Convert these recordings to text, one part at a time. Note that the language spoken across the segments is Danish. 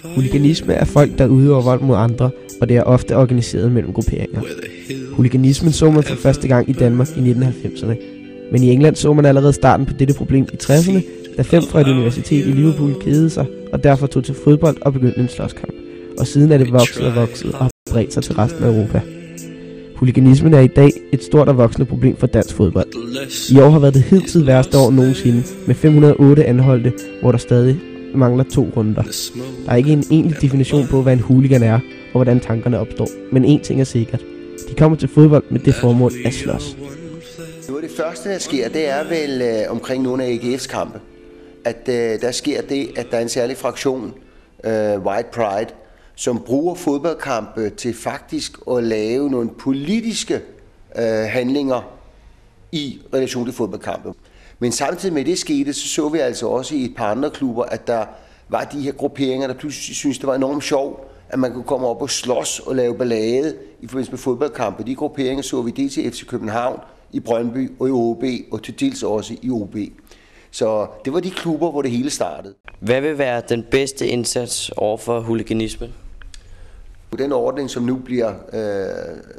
Hooliganisme er folk, der udøver vold mod andre, og det er ofte organiseret mellem grupperinger. Hooliganismen så man for første gang i Danmark i 1990'erne, men i England så man allerede starten på dette problem i 60'erne, da 5 fra et universitet i Liverpool kedede sig, og derfor tog til fodbold og begyndte en slåskamp. Og siden er det vokset og har bredt sig til resten af Europa. Hooliganismen er i dag et stort og voksende problem for dansk fodbold. I år har været det hidtil værste år nogensinde, med 508 anholdte, hvor der stadig mangler 2 runder. Der er ikke en egentlig definition på, hvad en hooligan er, og hvordan tankerne opstår. Men én ting er sikkert. De kommer til fodbold med det formål at slås. Det første, der sker, det er vel omkring nogle af AGF's kampe. At der sker det, at der er en særlig fraktion, White Pride, som bruger fodboldkampe til faktisk at lave nogle politiske handlinger i relation til fodboldkampe. Men samtidig med det skete, så vi altså også i et par andre klubber, at der var de her grupperinger, der pludselig syntes, det var enormt sjovt, at man kunne komme op og slås og lave ballade i forbindelse med fodboldkampe. De grupperinger så vi dels i FC København, i Brøndby og i OB, og til dels også i OB. Så det var de klubber, hvor det hele startede. Hvad vil være den bedste indsats overfor hooliganismen? Den ordning, som nu bliver,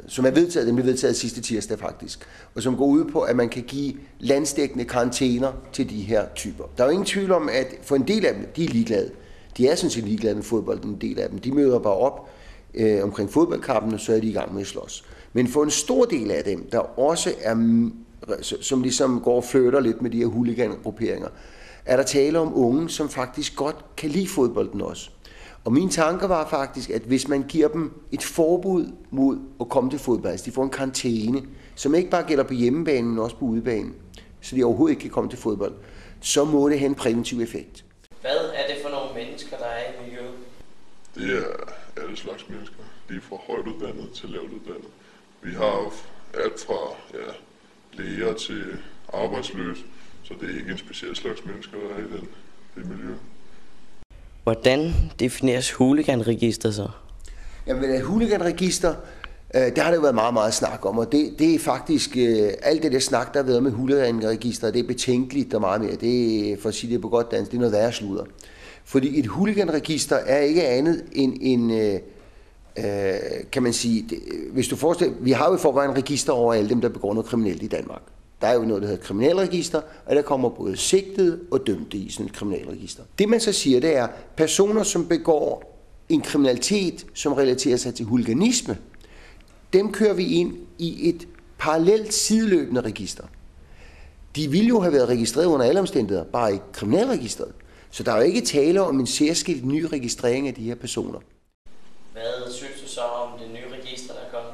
som er vedtaget, den blev vedtaget sidste tirsdag faktisk, og som går ud på, at man kan give landsdækkende karantæner til de her typer. Der er jo ingen tvivl om, at for en del af dem, de er ligeglade. De er sådan set ligeglade med fodbold, en del af dem. De møder bare op omkring fodboldkampen, og så er de i gang med at slås. Men for en stor del af dem, der også er, som ligesom går og flytter lidt med de her hooligan-grupperinger, er der tale om unge, som faktisk godt kan lide fodbolden også. Og mine tanker var faktisk, at hvis man giver dem et forbud mod at komme til fodbold, altså de får en karantæne, som ikke bare gælder på hjemmebanen, men også på udebanen, så de overhovedet ikke kan komme til fodbold, så må det have en præventiv effekt. Hvad er det for nogle mennesker, der er i miljøet? Det er alle slags mennesker, lige fra højtuddannet til lavtuddannet. Vi har jo alt fra læger til arbejdsløse, så det er ikke en speciel slags mennesker, der er i det miljø. Hvordan defineres hooliganregister så? Jamen, et hooliganregister, det har der jo været meget, meget snak om, og det er faktisk, alt det der snak, der har været med hooliganregister, det er betænkeligt og meget mere. Det er, for at sige det på godt dansk, det er noget værre sludder. Fordi et hooliganregister er ikke andet end kan man sige, hvis du forestiller, vi har jo i forvejen register over alle dem, der begår noget kriminelt i Danmark. Der er jo noget, der hedder kriminalregister, og der kommer både sigtede og dømte i sådan et kriminalregister. Det man så siger, det er, personer, som begår en kriminalitet, som relaterer sig til hooliganisme, dem kører vi ind i et parallelt sideløbende register. De ville jo have været registreret under alle omstændigheder, bare i kriminalregisteret. Så der er jo ikke tale om en særskilt ny registrering af de her personer. Hvad synes du så om det nye register, der er kommet?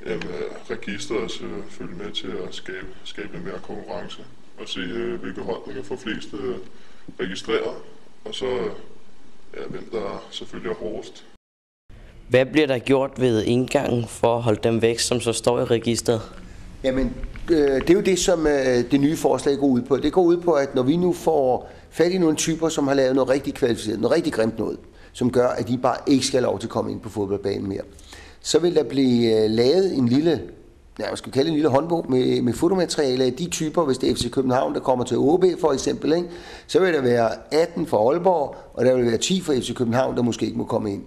Jamen, registeret er selvfølgelig med til at skabe mere konkurrence og se, hvilke hold der kan få flest registreret, og så hvem der selvfølgelig er hårdest. Hvad bliver der gjort ved indgangen for at holde dem væk, som så står i registeret? Jamen, det er jo det, som det nye forslag går ud på. Det går ud på, at når vi nu får fat i nogle typer, som har lavet noget rigtig kvalificeret, noget rigtig grimt noget, som gør, at de bare ikke skal have lov til at komme ind på fodboldbanen mere, så vil der blive lavet en lille, en lille håndbog med fotomateriale af de typer, hvis det er FC København, der kommer til OB for eksempel, ikke? Så vil der være 18 for Aalborg, og der vil være 10 for FC København, der måske ikke må komme ind.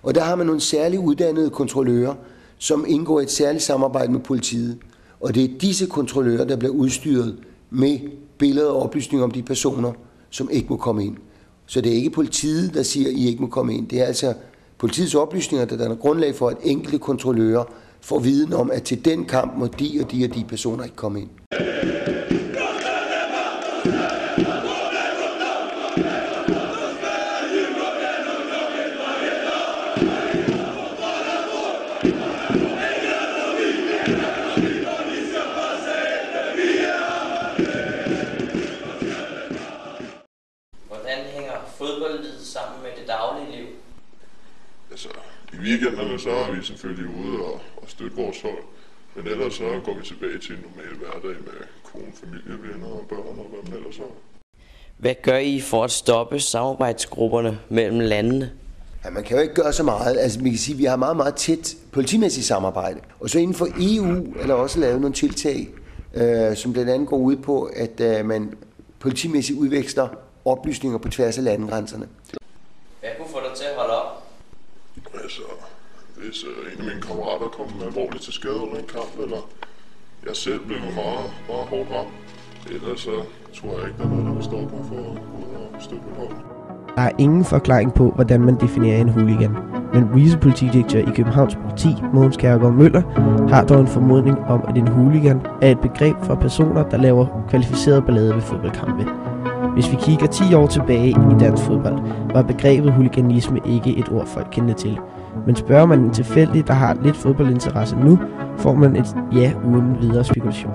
Og der har man nogle særligt uddannede kontrollører, som indgår i et særligt samarbejde med politiet. Og det er disse kontrollører, der bliver udstyret med billeder og oplysninger om de personer, som ikke må komme ind. Så det er ikke politiet, der siger, at I ikke må komme ind. Det er altså politiets oplysninger, der danner grundlag for, at enkelte kontrollører får viden om, at til den kamp må de og de personer ikke komme ind. Hvordan hænger fodboldlivet sammen med det daglige liv? Altså, i weekenderne så er vi selvfølgelig ude og støtte vores hold, men ellers så går vi tilbage til en normal hverdag med kone, familie, venner og børn og hvad man ellers har. Hvad gør I for at stoppe samarbejdsgrupperne mellem landene? Ja, man kan jo ikke gøre så meget. Altså, man kan sige, at vi har meget, meget tæt politimæssigt samarbejde. Og så inden for EU er der også lavet nogle tiltag, som blandt andet går ud på, at man politimæssigt udveksler oplysninger på tværs af landegrænserne. Hvad kunne få dig til at holde op? Altså, hvis en af mine kammerater kom alvorligt til skade under en kamp, eller jeg selv blev meget, meget hårdt ramt, ellers så tror jeg ikke, der er noget, der vil stoppe mig for at gå ud og støtte mit hold. Der er ingen forklaring på, hvordan man definerer en hooligan. Men vicepolitidirektør i Københavns Politi, Mogens Kjærgaard Møller, har dog en formodning om, at en hooligan er et begreb for personer, der laver kvalificeret ballade ved fodboldkampe. Hvis vi kigger 10 år tilbage i dansk fodbold, var begrebet hooliganisme ikke et ord, folk kendte til. Men spørger man en tilfældig, der har lidt fodboldinteresse nu, får man et ja uden videre spekulation.